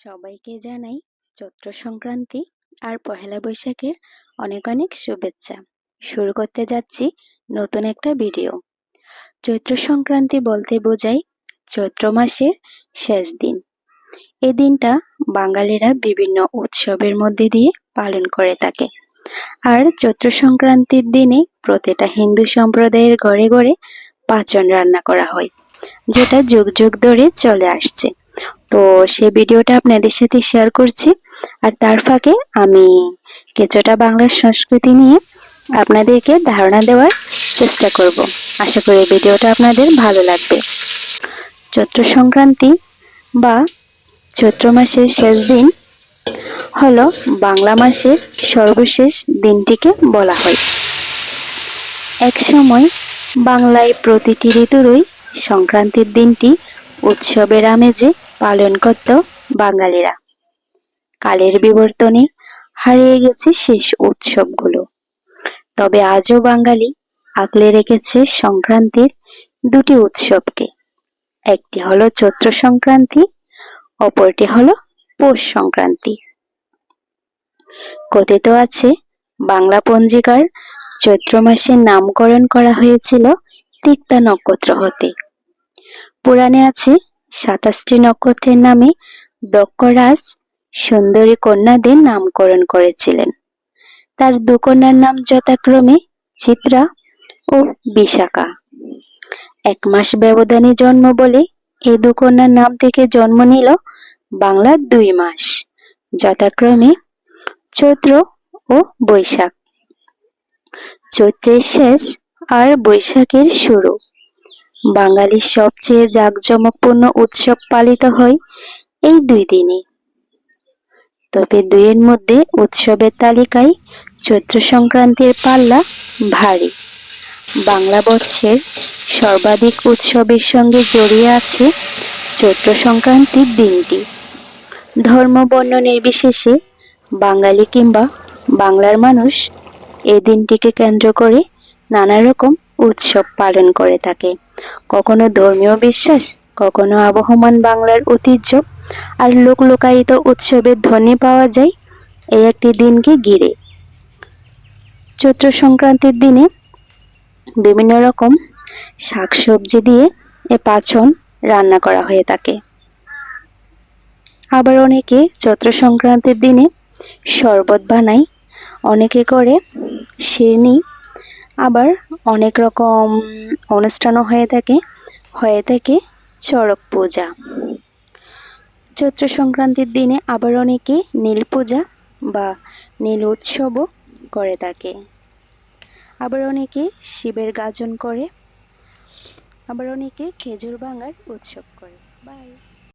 সবাইকে জানাই চৈত্র সংক্রান্তি আর পহেলা বৈশাখের অনেক অনেক শুভেচ্ছা। শুরু করতে যাচ্ছি নতুন একটা ভিডিও। চৈত্র সংক্রান্তি বলতে বোঝায় চৈত্র মাসের শেষ দিন। এই দিনটা বাঙালিরা বিভিন্ন উৎসবের মধ্যে দিয়ে পালন করে থাকে। আর চৈত্র সংক্রান্তির দিনে প্রতিটা হিন্দু সম্প্রদায়ের ঘরে ঘরে পাঁচন রান্না করা হয়, যেটা যুগ যুগ ধরে চলে আসছে। তো সেই ভিডিওটা আপনাদের সাথে শেয়ার করছি, আর তার ফাঁকে আমি কিছুটা বাংলার সংস্কৃতি নিয়ে আপনাদেরকে ধারণা দেওয়ার চেষ্টা করব। আশা করি ভিডিওটা আপনাদের ভালো লাগবে। চৈত্র সংক্রান্তি বা চৈত্র মাসের শেষ দিন হলো বাংলা মাসের সর্বশেষ দিনটিকে বলা হয়। এক সময় বাংলায় প্রতিটি ঋতুরই সংক্রান্তির দিনটি উৎসবের আমেজে পালন করত বাঙালিরা। কালের বিবর্তনে হারিয়ে গেছে শেষ উৎসবগুলো, তবে আজও বাঙালি আগলে রেখেছে সংক্রান্তির দুটি উৎসবকে। একটি হলো চৈত্র সংক্রান্তি, অপরটি হলো পৌষ সংক্রান্তি। কথিত আছে বাংলা পঞ্জিকার চৈত্র মাসের নামকরণ করা হয়েছিল তিক্তা নক্ষত্র হতে। পুরাণে আছে ২৭টি নক্ষত্রের নামে দক্ষরাজ সুন্দরী কন্যাদের নামকরণ করেছিলেন। তার দু কন্যার নাম যথাক্রমে চিত্রা ও বিশাখা। ১ মাস ব্যবধানে জন্ম বলে এই দু কন্যার নাম থেকে জন্ম নিল বাংলার ২ মাস, যথাক্রমে চৈত্র ও বৈশাখ। চৈত্রের শেষ আর বৈশাখের শুরু। বাঙালির সবচেয়ে জাঁকজমকপূর্ণ উৎসব পালিত হয় এই ২ দিনে। তবে দুইয়ের মধ্যে উৎসবের তালিকায় চৈত্র সংক্রান্তির পাল্লা ভারী। বাংলা বর্ষের সর্বাধিক উৎসবের সঙ্গে জড়িয়ে আছে চৈত্র সংক্রান্তির দিনটি। ধর্ম বর্ণ নির্বিশেষে বাঙালি কিংবা বাংলার মানুষ এই দিনটিকে কেন্দ্র করে নানা রকম উৎসব পালন করে থাকে। কখনো ধর্মীয় বিশ্বাস, কখনো আবহমান বাংলার ঐতিহ্য আর লোকায়িত উৎসবের ধ্বনি পাওয়া যায় এই একটি দিনকে ঘিরে। চৈত্র সংক্রান্তির দিনে বিভিন্ন রকম শাকসবজি দিয়ে এ পাঁচন রান্না করা হয়ে থাকে। আবার অনেকে চৈত্র সংক্রান্তির দিনে শরবত বানায়, অনেকে করে সেরনি, আবার অনেক রকম অনুষ্ঠানও হয়ে থাকে চড়ক পূজা। চৈত্র সংক্রান্তির দিনে আবার অনেকে নীল পূজা বা নীল উৎসবও করে থাকে। আবার অনেকে শিবের গাজন করে, আবার অনেকে খেজুর ভাঙার উৎসব করে। বাই।